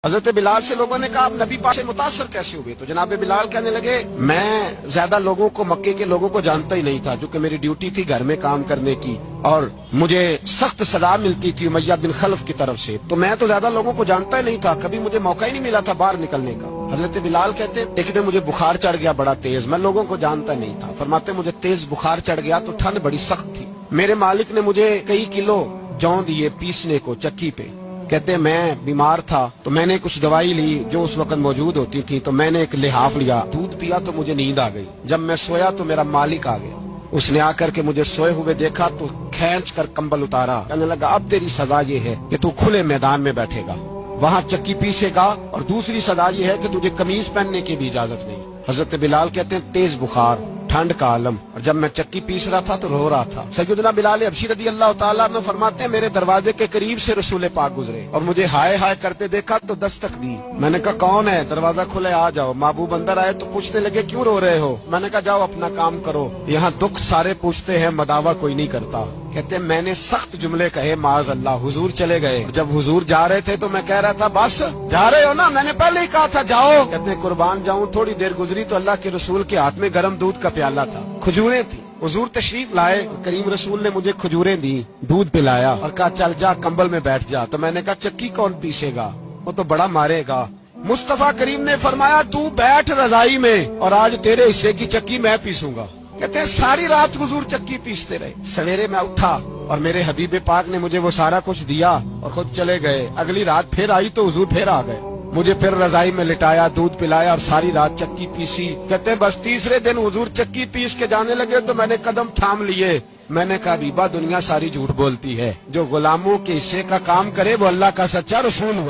हजरत बिलाल से लोगों ने कहा आप नबी पाक से मुतासर कैसे हुए? तो जनाब बिलाल कहने लगे मैं ज्यादा लोगों को, मक्के के लोगों को जानता ही नहीं था, जो कि मेरी ड्यूटी थी घर में काम करने की और मुझे सख्त सजा मिलती थी उमैया बिन खल्फ की तरफ से, तो मैं तो ज्यादा लोगों को जानता ही नहीं था, कभी मुझे मौका ही नहीं मिला था बाहर निकलने का। हजरत बिलाल कहते एक दिन मुझे बुखार चढ़ गया बड़ा तेज, मैं लोगों को जानता नहीं था। फरमाते मुझे तेज बुखार चढ़ गया तो ठंड बड़ी सख्त थी, मेरे मालिक ने मुझे कई किलो जौ दिए पीसने को चक्की पे। कहते मैं बीमार था तो मैंने कुछ दवाई ली जो उस वक्त मौजूद होती थी, तो मैंने एक लिहाफ लिया, दूध पिया तो मुझे नींद आ गई। जब मैं सोया तो मेरा मालिक आ गया, उसने आकर के मुझे सोए हुए देखा तो खींच कर कंबल उतारा, कहने लगा अब तेरी सजा ये है कि तू खुले मैदान में बैठेगा, वहाँ चक्की पीसेगा, और दूसरी सजा ये है कि तुझे कमीज पहनने की भी इजाजत नहीं। हजरत बिलाल कहते हैं तेज बुखार, ठंड का आलम, और जब मैं चक्की पीस रहा था तो रो रहा था। सैयदना बिलाल हबशी रदी अल्लाह ताला अन्हु फरमाते हैं मेरे दरवाजे के करीब से रसूल पाक गुजरे और मुझे हाय हाय करते देखा तो दस्तक दी। मैंने कहा कौन है? दरवाजा खुले आ जाओ। महबूब अंदर आए तो पूछने लगे क्यों रो रहे हो? मैंने कहा जाओ अपना काम करो, यहाँ दुख सारे पूछते हैं मदावा कोई नहीं करता। कहते मैंने सख्त जुमले कहे माज अल्लाह, हुजूर चले गए। जब हुजूर जा रहे थे तो मैं कह रहा था बस जा रहे हो ना, मैंने पहले ही कहा था जाओ। कहते कुर्बान जाऊं, थोड़ी देर गुजरी तो अल्लाह के रसूल के हाथ में गर्म दूध का प्याला था, खजूरें थी। हुजूर तशरीफ लाए, करीम रसूल ने मुझे खजूरें दी, दूध पिलाया और कहा चल जा कंबल में बैठ जा। तो मैंने कहा चक्की कौन पीसेगा, वो तो बड़ा मारेगा। मुस्तफा करीम ने फरमाया तू बैठ रजाई में और आज तेरे हिस्से की चक्की मैं पीसूंगा। कहते हैं सारी रात हुजूर चक्की पीसते रहे। सवेरे मैं उठा और मेरे हबीब पाक ने मुझे वो सारा कुछ दिया और खुद चले गए। अगली रात फिर आई तो हुजूर फिर आ गए, मुझे फिर रजाई में लिटाया, दूध पिलाया और सारी रात चक्की पीसी। कहते बस तीसरे दिन हुजूर चक्की पीस के जाने लगे तो मैंने कदम थाम लिए। मैंने कहा बीबा दुनिया सारी झूठ बोलती है, जो गुलामों के हिस्से का काम करे वो अल्लाह का सच्चा रसूल हुआ।